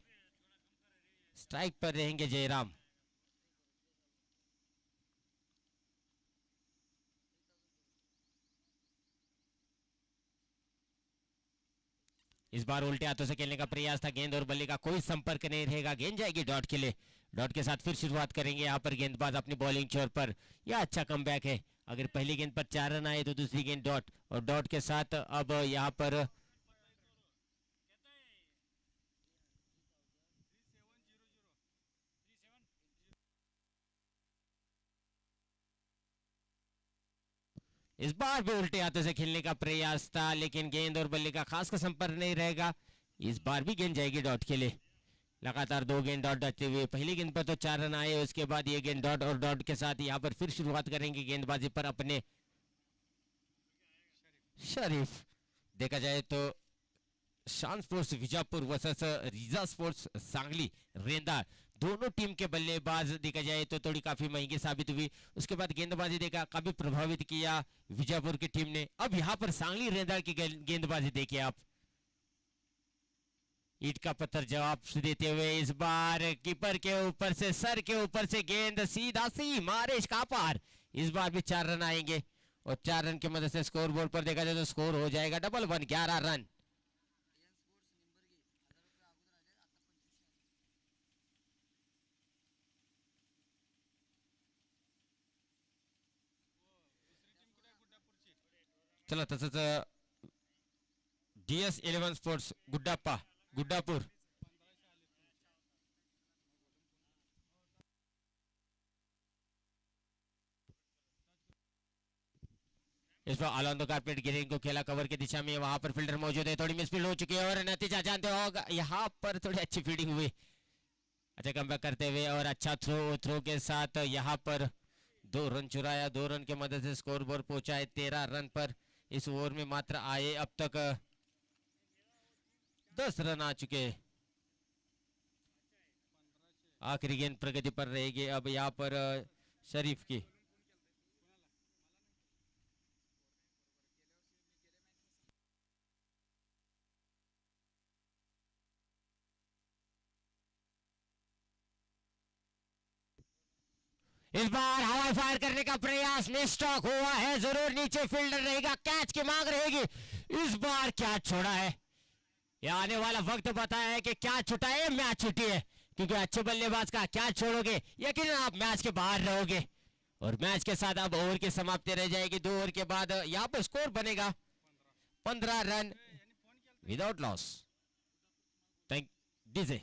स्ट्राइक पर रहेंगे जयराम. इस बार उल्टे हाथों से खेलने का प्रयास था. गेंद और बल्ले का कोई संपर्क नहीं रहेगा. गेंद जाएगी डॉट के लिए. डॉट के साथ फिर शुरुआत करेंगे यहाँ पर गेंदबाज अपनी बॉलिंग छोर पर. यह अच्छा कमबैक है. अगर पहली गेंद पर 4 रन आए तो दूसरी गेंद डॉट और डॉट के साथ अब यहाँ पर इस बार भी उल्टे हाथों से खेलने का प्रयास था लेकिन गेंद और बल्ले का खास का संपर्क नहीं रहेगा. इस बार भी गेंद जाएगी डॉट के लिए. लगातार 2 गेंद डॉट डटते हुए पहली गेंद पर तो 4 रन आए. उसके बाद ये गेंद डॉट और डॉट के साथ यहाँ पर फिर शुरुआत करेंगे गेंदबाजी पर अपने शरीफ. देखा जाए तो शान स्पोर्ट्स विजापुर वर्सेस रिजा स्पोर्ट्स सांगली रेंदार दोनों टीम के बल्लेबाज देखा जाए तो थोड़ी काफी महंगी साबित हुई. उसके बाद गेंदबाजी देखा काफी प्रभावित किया विजापुर की टीम ने. अब यहाँ पर सांगली रेंदार की गेंदबाजी देखिए आप. ईट का पत्थर जवाब देते हुए इस बार कीपर के ऊपर से सर के ऊपर से गेंद सीधा सी मारिश का पार. इस बार भी 4 रन आएंगे और 4 रन की मदद से स्कोर बोर्ड पर देखा जाए तो स्कोर हो जाएगा डबल 1 11 रन. चला तसंच DS11 स्पोर्ट्स गुड्डाप्पा गुड्डापूर. इस पर अलोंदो कारपेट गिरिंग को खेला कवर की दिशा में. वहां पर फील्डर मौजूद है. थोड़ी मिसफील्ड हो चुकी है और नतीजा जानते हो यहाँ पर थोड़ी अच्छी फील्डिंग हुई. अच्छा कमबैक करते हुए और अच्छा थ्रो के साथ यहाँ पर 2 रन चुराया. 2 रन की मदद से स्कोर बोर्ड पहुंचा है 13 रन पर. इस ओवर में मात्र आए अब तक 10 रन आ चुके. आखिरी गेंद प्रगति पर रहेगी अब यहाँ पर शरीफ की. इस बार हवाई फायर करने का प्रयास मिसटॉक हुआ है. जरूर नीचे फील्डर रहेगा. कैच की मांग रहेगी. इस बार क्या छोड़ा है. यह आने वाला वक्त बताया है कि क्या छुटा है मैच छुटी है. क्योंकि अच्छे बल्लेबाज का क्या छोड़ोगे यकीन आप मैच के बाहर रहोगे. और मैच के साथ अब ओवर की समाप्ति रह जाएगी. 2 ओवर के बाद यहाँ पर स्कोर बनेगा 15 run without loss. Thank DJ.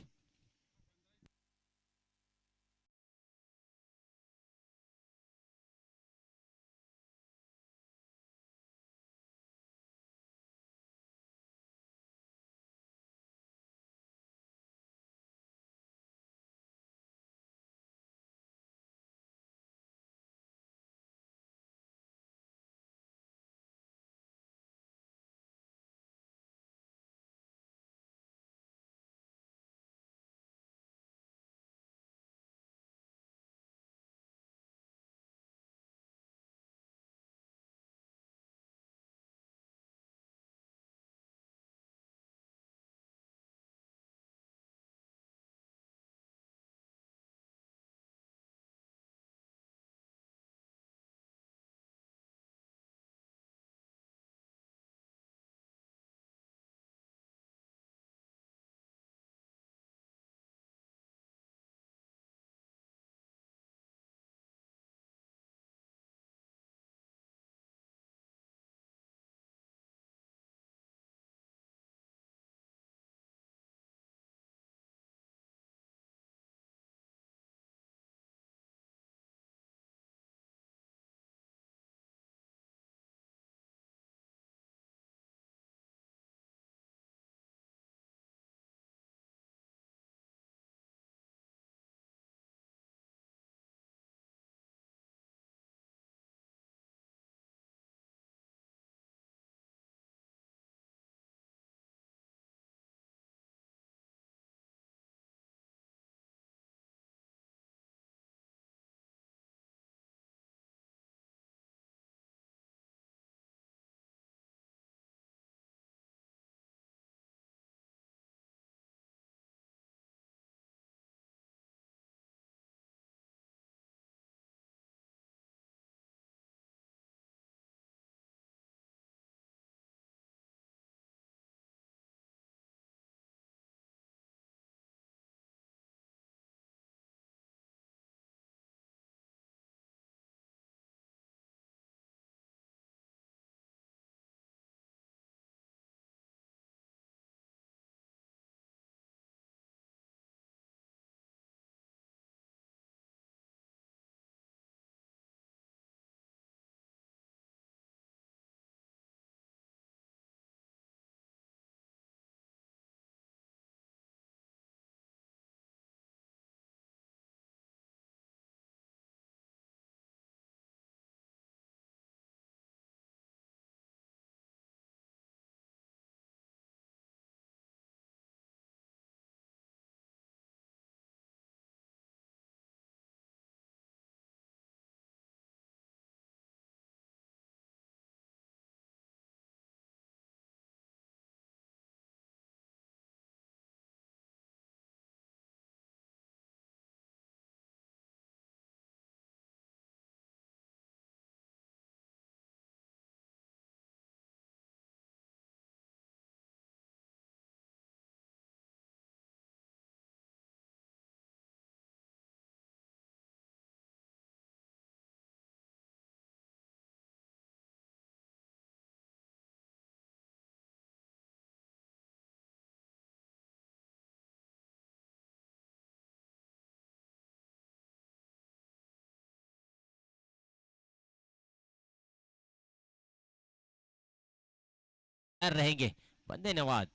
रहेंगे। बंदे नवाज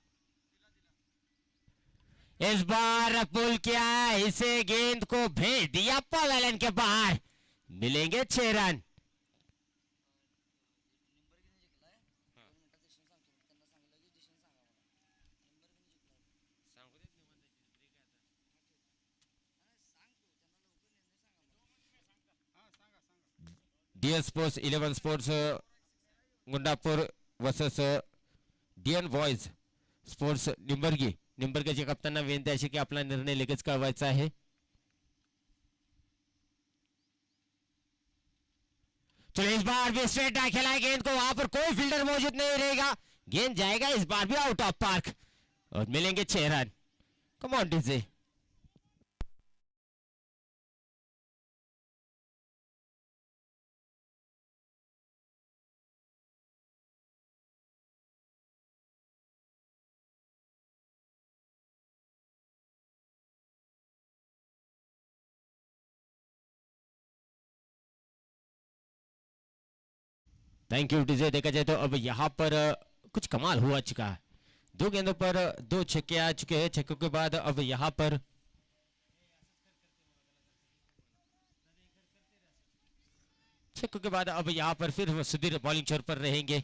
इस बार पुल किया, इसे गेंद को भेज दिया पवेलियन के बाहर, मिलेंगे 6 run. DN sports 11 sports Gundapur versus DN boys sports Nimbargi. निंबर्गीच्या कप्तांना विनंती अशी की आपला निर्णय लगेच कळवायचा आहे. चलो इस बार भी स्ट्रेट ड्राइव खेला है, गेंद को, वहां पर कोई फील्डर मौजूद नहीं रहेगा, गेंद जाएगा इस बार भी आउट ऑफ पार्क और मिलेंगे 6 run. Come on DJ. Thank you DJ. देखा जाए तो अब यहाँ पर कुछ कमाल हुआ चुका है. 2 गेंदों पर 2 छक्के आ चुके हैं. छक्कों के बाद अब यहाँ पर छक्कों के बाद अब यहाँ पर फिर सुधीर बॉलिंग छोर पर रहेंगे.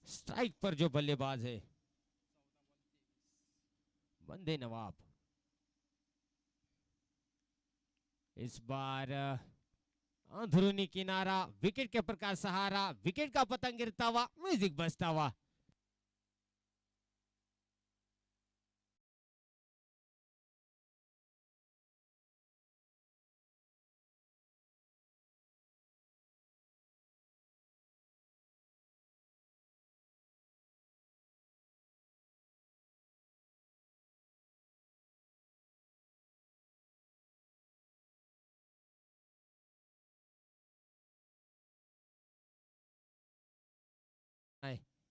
स्ट्राइक पर जो बल्लेबाज है बंदे नवाब, इस बार अंदरूनी किनारा, विकेट कीपर का सहारा, विकेट का पतंग गिरता हुआ, म्यूजिक बजता हुआ.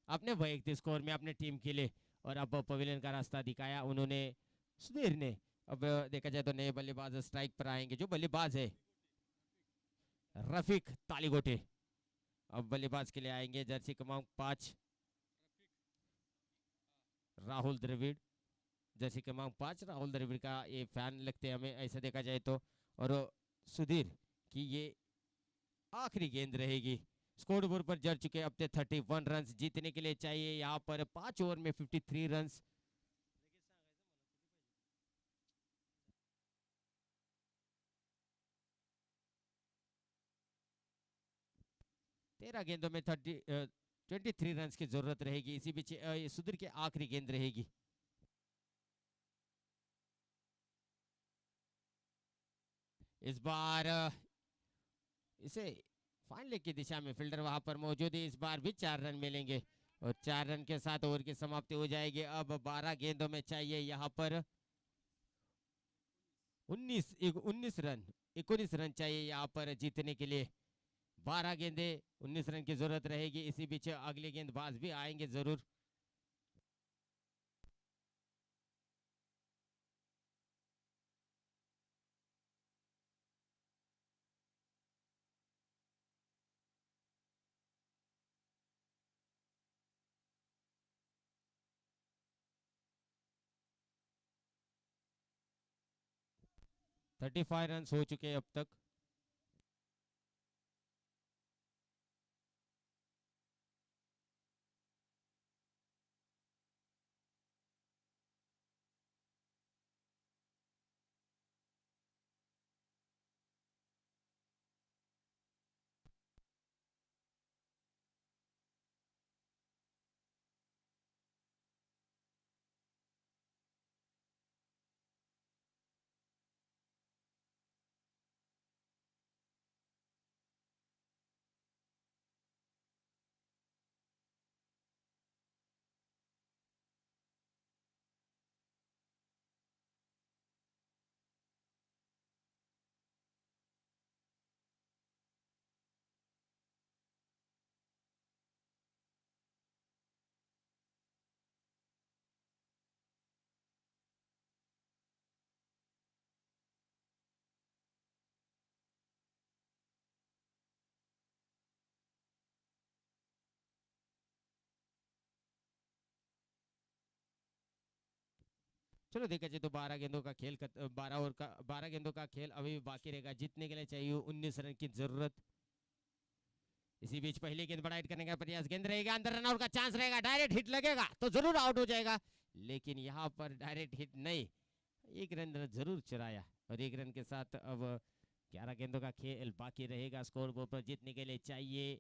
अपने वैयक्तिक स्कोर में अपने टीम के लिए और अब पवेलियन का रास्ता दिखाया उन्होंने, सुधीर ने. अब देखा जाए तो नए बल्लेबाज स्ट्राइक पर आएंगे. जो बल्लेबाज है रफीक तालीगोटे अब बल्लेबाज के लिए आएंगे. जर्सी क्रमांक 5 राहुल द्रविड़. जर्सी क्रमांक 5 राहुल द्रविड़ का ये फैन लगते हैं हमें ऐसा देखा जाए तो. और सुधीर की ये आखिरी गेंद रहेगी. स्कोर बोर्ड पर जड़ चुके अब तक 31 रन. जीतने के लिए चाहिए यहाँ पर 5 ओवर में 53 रन. 13 गेंदों में 23 रन की जरूरत रहेगी. इसी बीच सुधीर की आखिरी गेंद रहेगी. इस बार इसे फाइनल की दिशा में फील्डर वहां पर मौजूद है. इस बार भी 4 रन मिलेंगे और 4 रन के साथ ओवर की समाप्ति हो जाएगी. अब 12 गेंदों में चाहिए यहाँ पर 19 रन, 19 रन चाहिए यहाँ पर जीतने के लिए. 12 गेंदे 19 रन की जरूरत रहेगी. इसी बीच अगले गेंदबाज भी आएंगे जरूर. थर्टी फाइव रन हो चुके हैं अब तक. चलो देखा जाए तो 12 गेंदों का खेल 12 गेंदों का खेल अभी भी बाकी रहेगा। जीतने के लिए चाहिए 19 रन की जरूरत। इसी बीच पहली गेंद बड़ा हिट करने का प्रयास, गेंद रहेगा अंदर, रन आउट का चांस रहेगा, डायरेक्ट हिट लगेगा तो जरूर आउट हो जाएगा, लेकिन यहाँ पर डायरेक्ट हिट नहीं, एक रन जरूर चुराया और एक रन के साथ अब 11 गेंदों का खेल बाकी रहेगा। स्कोर बोर्ड पर जीतने के लिए चाहिए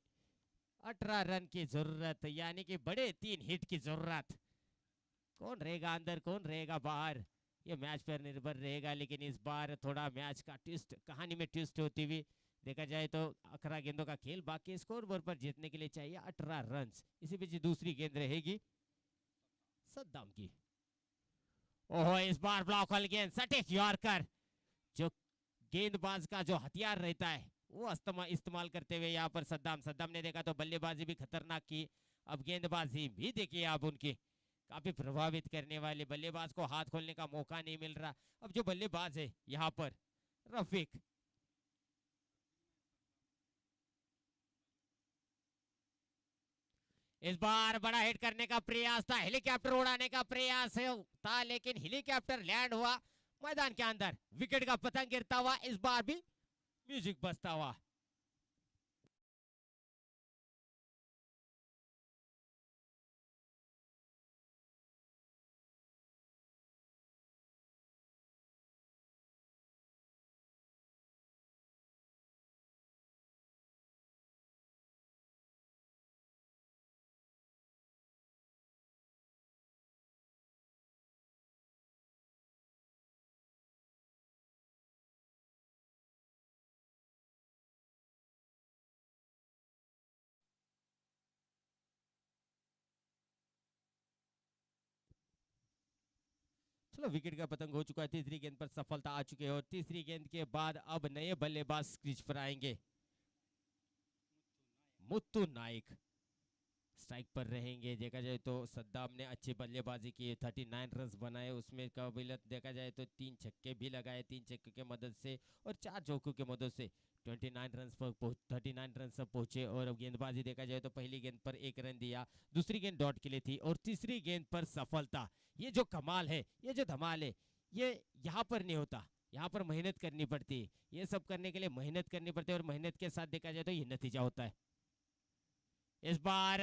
18 रन की जरूरत, यानी कि बड़े 3 हिट की जरूरत। कौन रहेगा अंदर, कौन रहेगा बाहर, ये मैच पर निर्भर रहेगा, लेकिन इस बार थोड़ा मैच का ट्विस्ट, कहानी में ट्विस्ट होती हुई देखा जाए तो 18 गेंदों का खेल बाकी। स्कोर बोर्ड पर जीतने के लिए चाहिए 18 रन। इसी बीच दूसरी गेंद रहेगी सद्दाम की। ओहो, इस बार ब्लॉक वाली गेंद, सटीक यॉर्कर, जो गेंदबाज का जो हथियार रहता है वो इस्तेमाल करते हुए यहाँ पर सद्दाम ने देखा तो बल्लेबाजी भी खतरनाक की, अब गेंदबाजी भी देखिए आप उनकी, काफी प्रभावित करने वाले, बल्लेबाज को हाथ खोलने का मौका नहीं मिल रहा। अब जो बल्लेबाज है यहाँ पर रफीक, इस बार बड़ा हिट करने का प्रयास था, हेलीकॉप्टर उड़ाने का प्रयास था, लेकिन हेलीकॉप्टर लैंड हुआ मैदान के अंदर, विकेट का पतंग गिरता हुआ, इस बार भी म्यूजिक बजता हुआ। चलो विकेट का पतंग हो चुका है, तीसरी गेंद पर सफलता आ चुकी है और तीसरी गेंद के बाद अब नए बल्लेबाज क्रीज पर आएंगे। मुत्तु नाइक स्ट्राइक पर रहेंगे। देखा जाए तो सद्दाम ने अच्छी बल्लेबाजी की, 39 रन बनाए, उसमें काबिलियत देखा जाए तो 3 छक्के भी लगाए, 3 छक्के की मदद से और 4 चौकों की मदद से 29 रन पर 39 रन तक पहुंचे। और अब गेंदबाजी देखा जाए तो पहली गेंद पर 1 रन दिया, दूसरी गेंद डॉट के लिए थी और तीसरी गेंद पर सफलता। ये जो कमाल है, ये जो धमाल है, ये यहाँ पर नहीं होता, यहाँ पर मेहनत करनी पड़ती है, ये सब करने के लिए मेहनत करनी पड़ती है और मेहनत के साथ देखा जाए तो ये नतीजा होता है। इस बार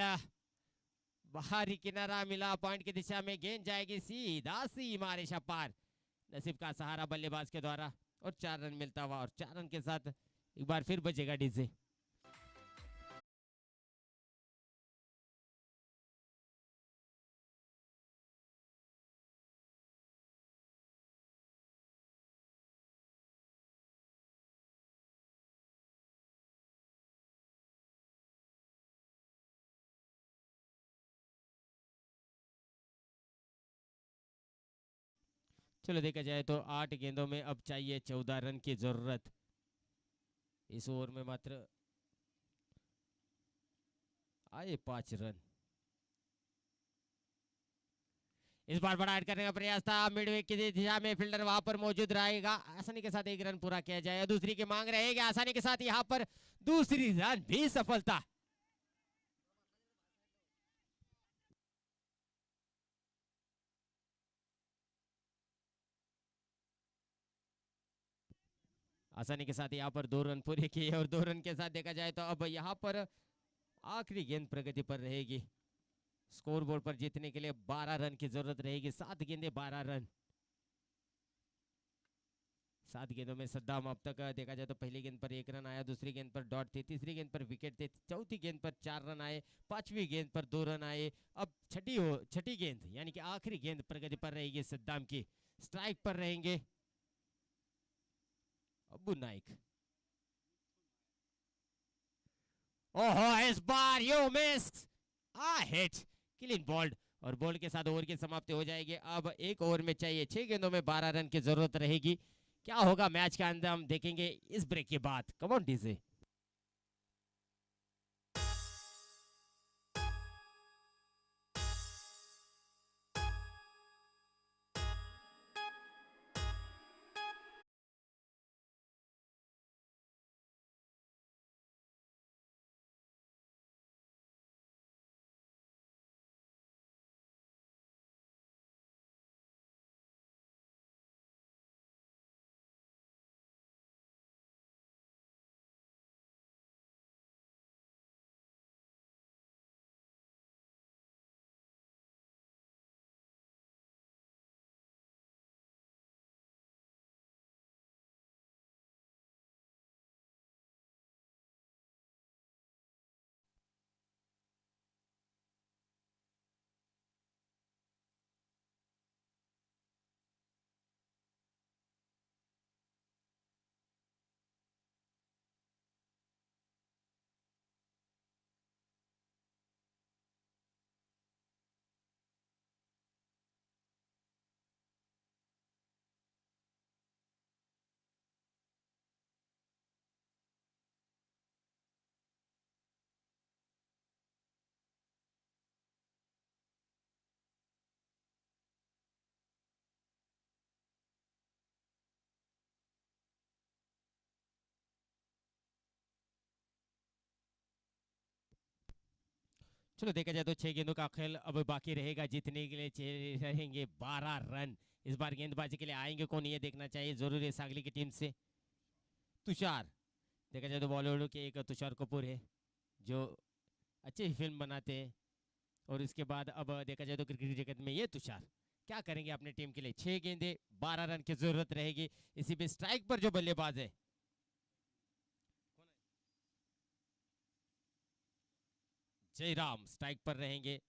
बाहरी किनारा मिला, पॉइंट की दिशा में गेंद जाएगी सीधा सीमा रेखा पार, नसीब का सहारा बल्लेबाज के द्वारा और 4 रन मिलता हुआ और 4 रन के साथ एक बार फिर बजेगा डीजे। चलो देखा जाए तो 8 गेंदों में अब चाहिए 14 रन की जरूरत। इस ओवर में मात्र आए 5 रन। इस बार बड़ा हिट करने का प्रयास था, मिड विकेट की दिशा में फील्डर वहां पर मौजूद रहेगा, आसानी के साथ 1 रन पूरा किया जाए, दूसरी की मांग रहेगी, आसानी के साथ यहाँ पर दूसरी रन भी सफलता। आसानी के साथ यहाँ पर 2 रन पूरे किए और 2 रन के साथ देखा जाए तो अब यहाँ पर आखिरी गेंद प्रगति पर रहेगी। स्कोर बोर्ड पर जीतने के लिए 12 रन की जरूरत रहेगी, 7 गेंदे 12 रन। 7 गेंदों में सद्दाम अब तक देखा जाए तो पहली गेंद पर 1 रन आया, दूसरी गेंद पर डॉट थी, तीसरी गेंद पर विकेट थे, चौथी गेंद पर 4 रन आए, पांचवी गेंद पर 2 रन आए। अब छठी गेंद यानी कि आखिरी गेंद प्रगति पर रहेगी सद्दाम की, स्ट्राइक पर रहेंगे अब्बू नाइक। ओहो, इस बार you miss a hit, clean bowled और बॉल के साथ ओवर की समाप्ति हो जाएगी। अब एक ओवर में चाहिए 6 गेंदों में 12 रन की जरूरत रहेगी। क्या होगा मैच का अंदर हम देखेंगे इस ब्रेक के बाद। Come on DJ. चलो देखा जाए तो 6 गेंदों का खेल अब बाकी रहेगा, जीतने के लिए रहेंगे 12 रन। इस बार गेंदबाजी के लिए आएंगे कौन, ये देखना चाहिए जरूर है सागली की टीम से। तुषार, देखा जाए तो बॉलीवुड के एक तुषार कपूर है जो अच्छी फिल्म बनाते हैं। और इसके बाद अब देखा जाए तो क्रिकेट जगत में ये तुषार क्या करेंगे अपने टीम के लिए। 6 गेंदे 12 रन की जरूरत रहेगी। इसी पे स्ट्राइक पर जो बल्लेबाज है जयराम स्ट्राइक पर रहेंगे।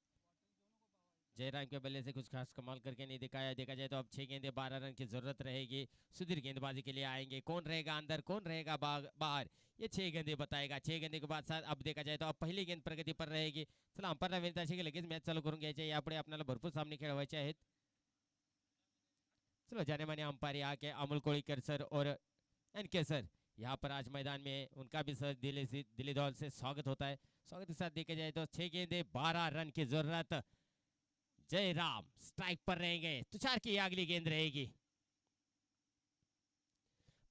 जयराम के बल्ले से कुछ खास कमाल करके नहीं दिखाया। देखा जाए तो अब 6 गेंदे 12 रन की जरूरत रहेगी। सुधीर गेंदबाजी के लिए आएंगे, कौन रहेगा अंदर कौन रहेगा बाहर, ये 6 गेंदे बताएगा। 6 गेंदे के बाद साथ अब देखा जाए तो अब पहिली गेंद प्रगती पर रहेगी। चला अंपायर विनंती अशी की लगेच मॅच चालू करून घ्यायची, यापुढे आपल्याला भरपूर सामने खेळवायचे आहेत। चलो जाने माने अंपायर यहाँ के अमोल कोळीकर सर और एनके सर यहाँ पर आज मैदान में, उनका भी सर दिली दौल से स्वागत होता है। स्वागत के साथ देखा जाए तो 6 गेंदे 12 रन की जरूरत। जयराम स्ट्राइक पर रहेंगे, तुषार की अगली गेंद रहेगी।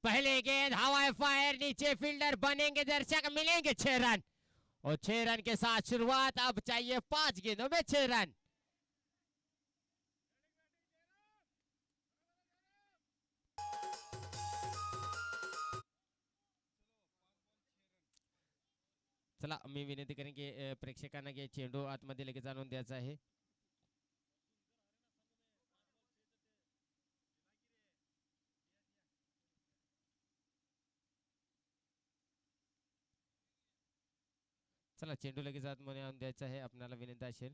पहले गेंद हवाई फायर, नीचे फील्डर बनेंगे दर्शक, मिलेंगे 6 रन। और 6 रन के साथ शुरुआत, अब चाहिए 5 गेंदों में 6 रन। चला मी विनंती करेन की प्रेक्षकांना की चेंडू आतमध्ये लगेच आणून द्यायचा आहे। चला चेंडू लगेच आतमध्ये आणून द्यायचा आहे, आपल्याला विनंती असेल।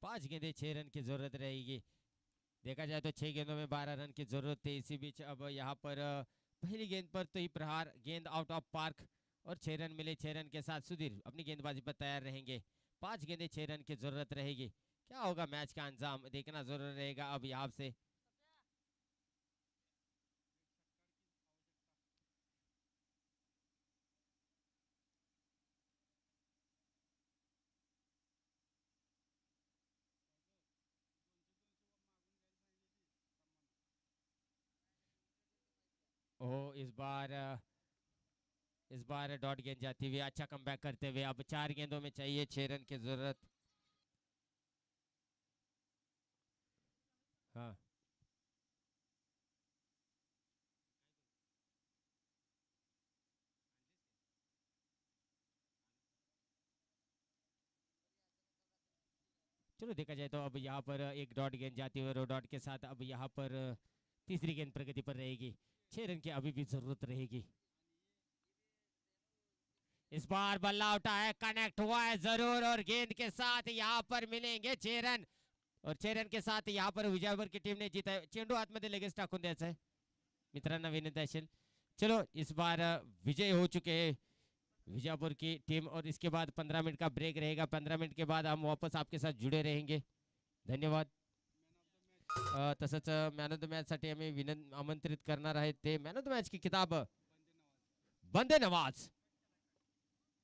5 गेंदे 6 रन की जरूरत रहेगी। देखा जाए तो 6 गेंदों में 12 रन की जरूरत है। इसी बीच अब यहाँ पर पहली गेंद पर तो ही प्रहार, गेंद आउट ऑफ पार्क और 6 रन मिले। 6 रन के साथ सुधीर अपनी गेंदबाजी पर तैयार रहेंगे। 5 गेंदे 6 रन की जरूरत रहेगी। क्या होगा मैच का अंजाम देखना जरूर रहेगा अब यहाँ से। ओ इस बार डॉट गेंद जाती हुई, अच्छा कमबैक करते हुए अब 4 गेंदों में चाहिए 6 रन की जरूरत। हाँ चलो देखा जाए तो अब यहाँ पर एक डॉट गेंद जाती हुई और डॉट के साथ अब यहाँ पर तीसरी गेंद प्रगति पर रहेगी। 6 रन की अभी भी जरूरत रहेगी। इस बार बल्ला उठा है, कनेक्ट हुआ है जरूर और गेंद के साथ यहाँ पर मिलेंगे 6 रन। और 6 रन के साथ यहाँ पर विजापूर की टीम ने जीता है। चेंडू आतमध्ये लगेच टाकून द्यायचा आहे, मित्रांना विनंती असेल। चलो इस बार विजय हो चुके हैं विजापुर की टीम। और इसके बाद 15 मिनट का ब्रेक रहेगा। 15 मिनट के बाद हम वापस आपके साथ जुड़े रहेंगे। धन्यवाद। तसंच मॅन ऑफ द मॅच साठी आम्ही आमंत्रित करणार आहेत ते मॅन ऑफ द मैच की किताब बंदे नवाज।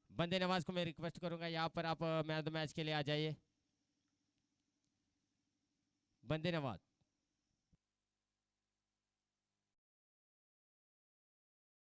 बंदे नवाज को मैं रिक्वेस्ट करूंगा यहाँ पर आप मैन ऑफ द मैच के लिए आ जाइए। बंदे नवाज।